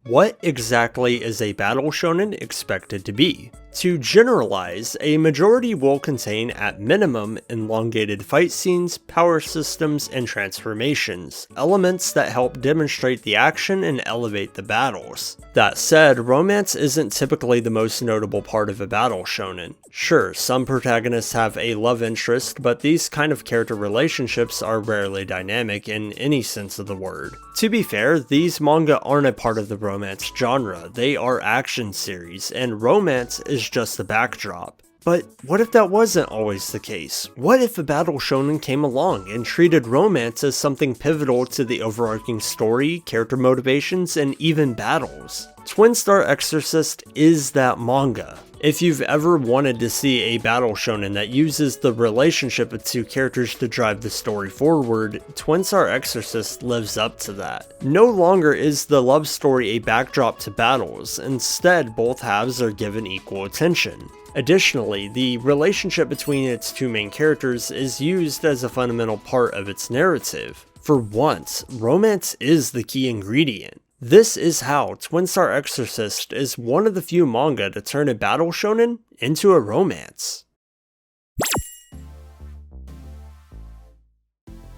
What exactly is a battle shonen expected to be? To generalize, a majority will contain at minimum elongated fight scenes, power systems, and transformations, elements that help demonstrate the action and elevate the battles. That said, romance isn't typically the most notable part of a battle shonen. Sure, some protagonists have a love interest, but these kind of character relationships are rarely dynamic in any sense of the word. To be fair, these manga aren't a part of the romance genre, they are action series, and romance is just the backdrop. But what if that wasn't always the case? What if a battle shonen came along and treated romance as something pivotal to the overarching story, character motivations, and even battles? Star Exorcists is that manga. If you've ever wanted to see a battle shonen that uses the relationship of two characters to drive the story forward, Star Exorcists lives up to that. No longer is the love story a backdrop to battles, instead both halves are given equal attention. Additionally, the relationship between its two main characters is used as a fundamental part of its narrative. For once, romance is the key ingredient. This is how Star Exorcist is one of the few manga to turn a battle shonen into a romance.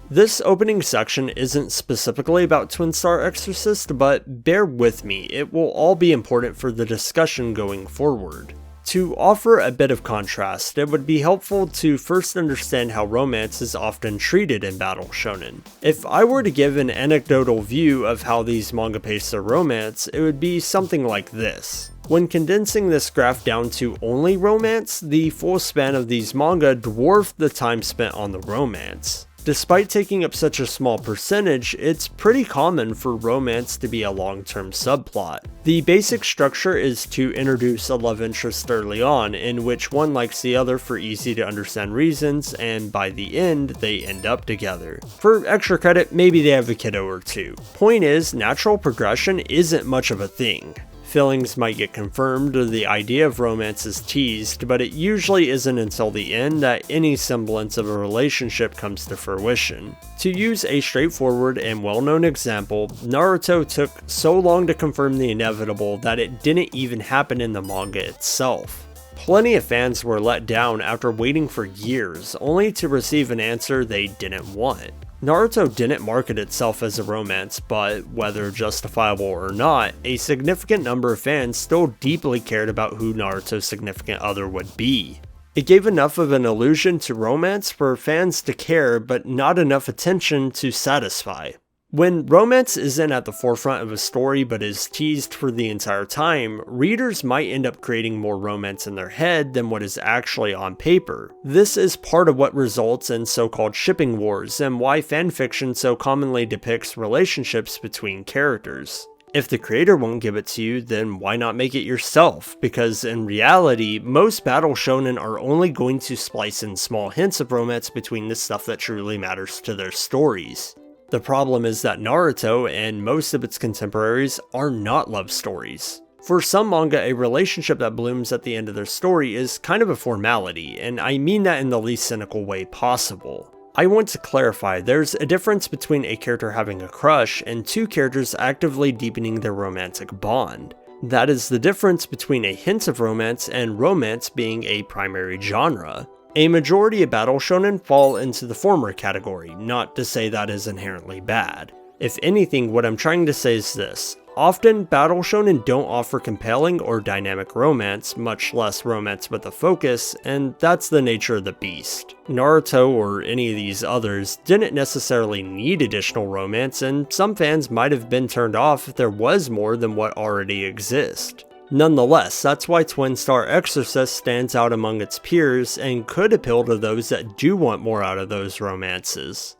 This opening section isn't specifically about Star Exorcist, but bear with me, it will all be important for the discussion going forward. To offer a bit of contrast, it would be helpful to first understand how romance is often treated in battle shonen. If I were to give an anecdotal view of how these manga pace their romance, it would be something like this. When condensing this graph down to only romance, the full span of these manga dwarf the time spent on the romance. Despite taking up such a small percentage, it's pretty common for romance to be a long-term subplot. The basic structure is to introduce a love interest early on, in which one likes the other for easy to understand reasons, and by the end, they end up together. For extra credit, maybe they have a kiddo or two. Point is, natural progression isn't much of a thing. Feelings might get confirmed or the idea of romance is teased, but it usually isn't until the end that any semblance of a relationship comes to fruition. To use a straightforward and well-known example, Naruto took so long to confirm the inevitable that it didn't even happen in the manga itself. Plenty of fans were let down after waiting for years, only to receive an answer they didn't want. Naruto didn't market itself as a romance, but whether justifiable or not, a significant number of fans still deeply cared about who Naruto's significant other would be. It gave enough of an allusion to romance for fans to care, but not enough attention to satisfy. When romance isn't at the forefront of a story but is teased for the entire time, readers might end up creating more romance in their head than what is actually on paper. This is part of what results in so-called shipping wars and why fanfiction so commonly depicts relationships between characters. If the creator won't give it to you, then why not make it yourself? Because in reality, most battle shonen are only going to splice in small hints of romance between the stuff that truly matters to their stories. The problem is that Naruto and most of its contemporaries are not love stories. For some manga, a relationship that blooms at the end of their story is kind of a formality, and I mean that in the least cynical way possible. I want to clarify, there's a difference between a character having a crush and two characters actively deepening their romantic bond. That is the difference between a hint of romance and romance being a primary genre. A majority of battle shonen fall into the former category, not to say that is inherently bad. If anything, what I'm trying to say is this. Often, battle shonen don't offer compelling or dynamic romance, much less romance with a focus, and that's the nature of the beast. Naruto, or any of these others, didn't necessarily need additional romance, and some fans might have been turned off if there was more than what already exists. Nonetheless, that's why Star Exorcists stands out among its peers and could appeal to those that do want more out of those romances.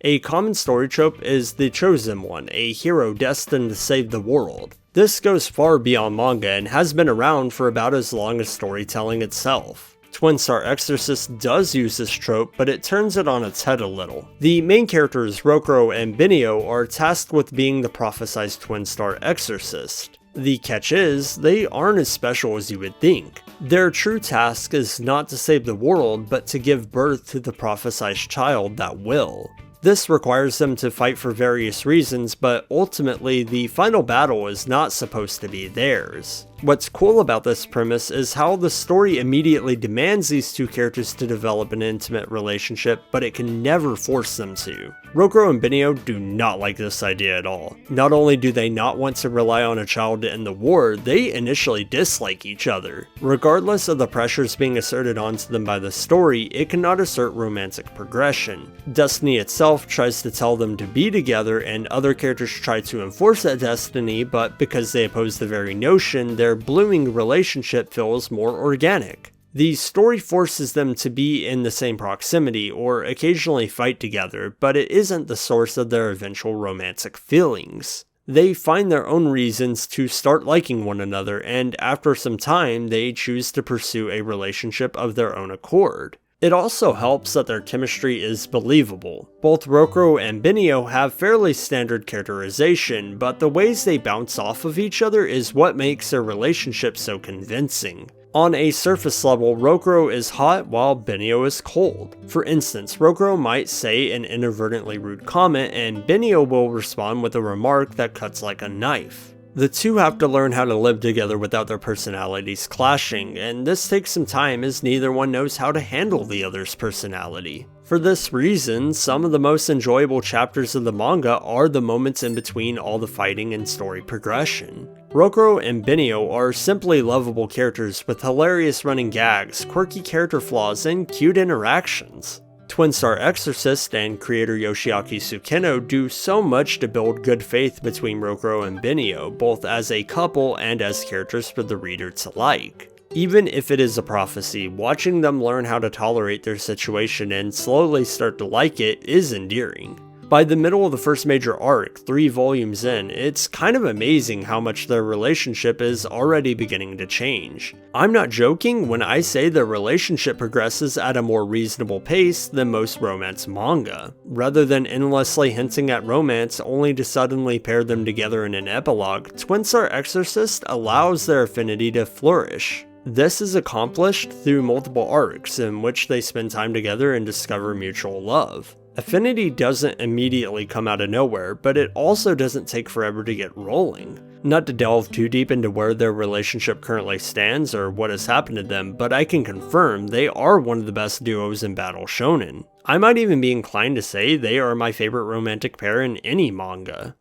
A common story trope is the chosen one, a hero destined to save the world. This goes far beyond manga and has been around for about as long as storytelling itself. Star Exorcist does use this trope, but it turns it on its head a little. The main characters, Rokuro and Benio, are tasked with being the prophesized Star Exorcist. The catch is, they aren't as special as you would think. Their true task is not to save the world, but to give birth to the prophesized child that will. This requires them to fight for various reasons, but ultimately the final battle is not supposed to be theirs. What's cool about this premise is how the story immediately demands these two characters to develop an intimate relationship, but it can never force them to. Rokuro and Benio do not like this idea at all. Not only do they not want to rely on a child to end the war, they initially dislike each other. Regardless of the pressures being asserted onto them by the story, it cannot assert romantic progression. Destiny itself tries to tell them to be together, and other characters try to enforce that destiny, but because they oppose the very notion, their blooming relationship feels more organic. The story forces them to be in the same proximity or occasionally fight together, but it isn't the source of their eventual romantic feelings. They find their own reasons to start liking one another, and after some time, they choose to pursue a relationship of their own accord. It also helps that their chemistry is believable. Both Rokuro and Benio have fairly standard characterization, but the ways they bounce off of each other is what makes their relationship so convincing. On a surface level, Rokuro is hot while Benio is cold. For instance, Rokuro might say an inadvertently rude comment, and Benio will respond with a remark that cuts like a knife. The two have to learn how to live together without their personalities clashing, and this takes some time as neither one knows how to handle the other's personality. For this reason, some of the most enjoyable chapters of the manga are the moments in between all the fighting and story progression. Rokuro and Benio are simply lovable characters with hilarious running gags, quirky character flaws, and cute interactions. Twin Star Exorcist and creator Yoshiaki Tsukino do so much to build good faith between Rokuro and Benio, both as a couple and as characters for the reader to like. Even if it is a prophecy, watching them learn how to tolerate their situation and slowly start to like it is endearing. By the middle of the first major arc, 3 volumes in, it's kind of amazing how much their relationship is already beginning to change. I'm not joking when I say their relationship progresses at a more reasonable pace than most romance manga. Rather than endlessly hinting at romance only to suddenly pair them together in an epilogue, Twin Star Exorcist allows their affinity to flourish. This is accomplished through multiple arcs in which they spend time together and discover mutual love. Affinity doesn't immediately come out of nowhere, but it also doesn't take forever to get rolling. Not to delve too deep into where their relationship currently stands or what has happened to them, but I can confirm they are one of the best duos in Battle Shonen. I might even be inclined to say they are my favorite romantic pair in any manga.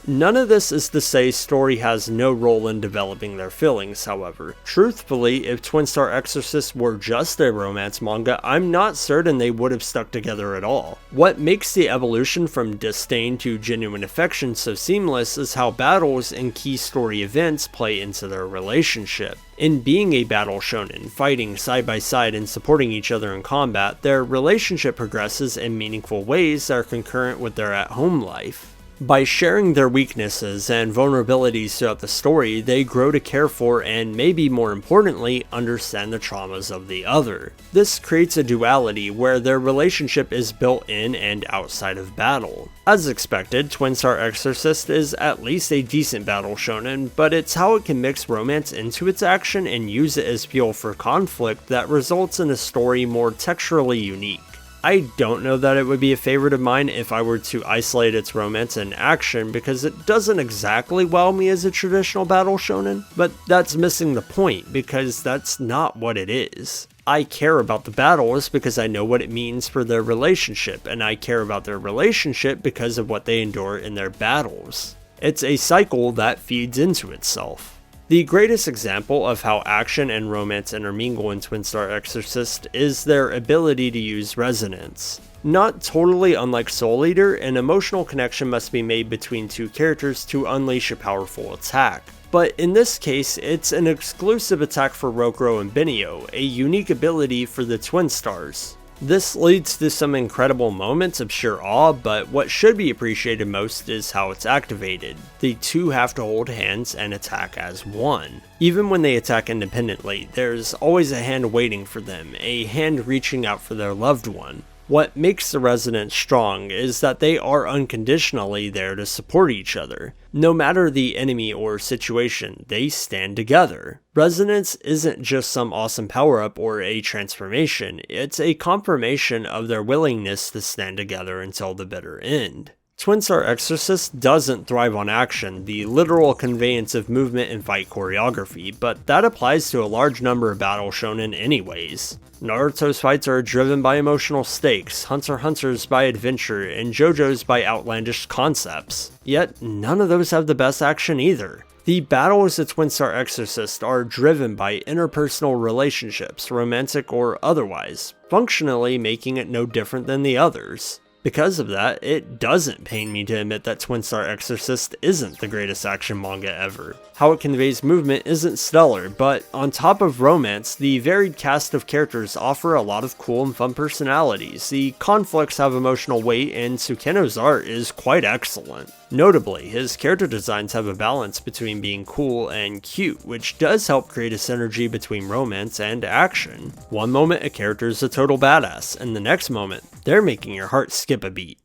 None of this is to say story has no role in developing their feelings, however. Truthfully, if Twin Star Exorcists were just a romance manga, I'm not certain they would have stuck together at all. What makes the evolution from disdain to genuine affection so seamless is how battles and key story events play into their relationship. In being a battle shonen, fighting side by side and supporting each other in combat, their relationship progresses in meaningful ways that are concurrent with their at-home life. By sharing their weaknesses and vulnerabilities throughout the story, they grow to care for and, maybe more importantly, understand the traumas of the other. This creates a duality where their relationship is built in and outside of battle. As expected, Twin Star Exorcist is at least a decent battle shonen, but it's how it can mix romance into its action and use it as fuel for conflict that results in a story more texturally unique. I don't know that it would be a favorite of mine if I were to isolate its romance and action because it doesn't exactly wow me as a traditional battle shonen, but that's missing the point because that's not what it is. I care about the battles because I know what it means for their relationship, and I care about their relationship because of what they endure in their battles. It's a cycle that feeds into itself. The greatest example of how action and romance intermingle in Twin Star Exorcist is their ability to use resonance. Not totally unlike Soul Eater, an emotional connection must be made between two characters to unleash a powerful attack. But in this case, it's an exclusive attack for Rokuro and Benio, a unique ability for the Twin Stars. This leads to some incredible moments of sheer awe, but what should be appreciated most is how it's activated. The two have to hold hands and attack as one. Even when they attack independently, there's always a hand waiting for them, a hand reaching out for their loved one. What makes the Resonance strong is that they are unconditionally there to support each other. No matter the enemy or situation, they stand together. Resonance isn't just some awesome power-up or a transformation, it's a confirmation of their willingness to stand together until the bitter end. Twin Star Exorcist doesn't thrive on action, the literal conveyance of movement and fight choreography, but that applies to a large number of battle shonen anyways. Naruto's fights are driven by emotional stakes, Hunter x Hunter's by adventure, and JoJo's by outlandish concepts. Yet, none of those have the best action either. The battles of Twin Star Exorcist are driven by interpersonal relationships, romantic or otherwise, functionally making it no different than the others. Because of that, it doesn't pain me to admit that Twin Star Exorcist isn't the greatest action manga ever. How it conveys movement isn't stellar, but on top of romance, the varied cast of characters offer a lot of cool and fun personalities, the conflicts have emotional weight, and Sukeno's art is quite excellent. Notably, his character designs have a balance between being cool and cute, which does help create a synergy between romance and action. One moment a character is a total badass, and the next moment, they're making your heart skip a beat.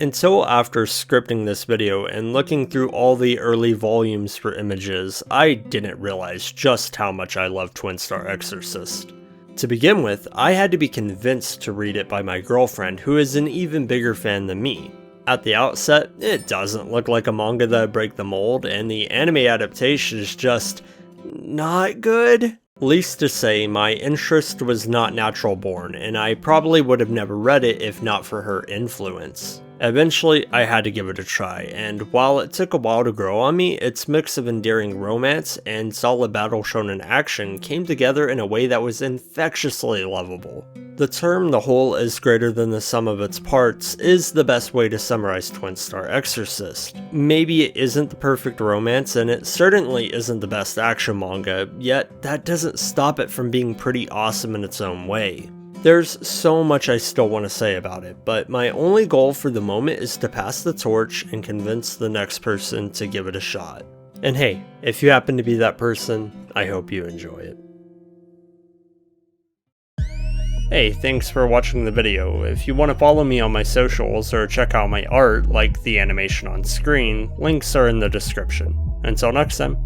Until after scripting this video and looking through all the early volumes for images, I didn't realize just how much I love Twin Star Exorcist. To begin with, I had to be convinced to read it by my girlfriend, who is an even bigger fan than me. At the outset, it doesn't look like a manga that would break the mold, and the anime adaptation is just not good. Least to say, my interest was not natural born, and I probably would have never read it if not for her influence. Eventually, I had to give it a try, and while it took a while to grow on me, its mix of endearing romance and solid battle shonen action came together in a way that was infectiously lovable. The term "the whole is greater than the sum of its parts" is the best way to summarize Twin Star Exorcist. Maybe it isn't the perfect romance, and it certainly isn't the best action manga, yet that doesn't stop it from being pretty awesome in its own way. There's so much I still want to say about it, but my only goal for the moment is to pass the torch and convince the next person to give it a shot. And hey, if you happen to be that person, I hope you enjoy it. Hey, thanks for watching the video. If you want to follow me on my socials or check out my art, like the animation on screen, links are in the description. Until next time.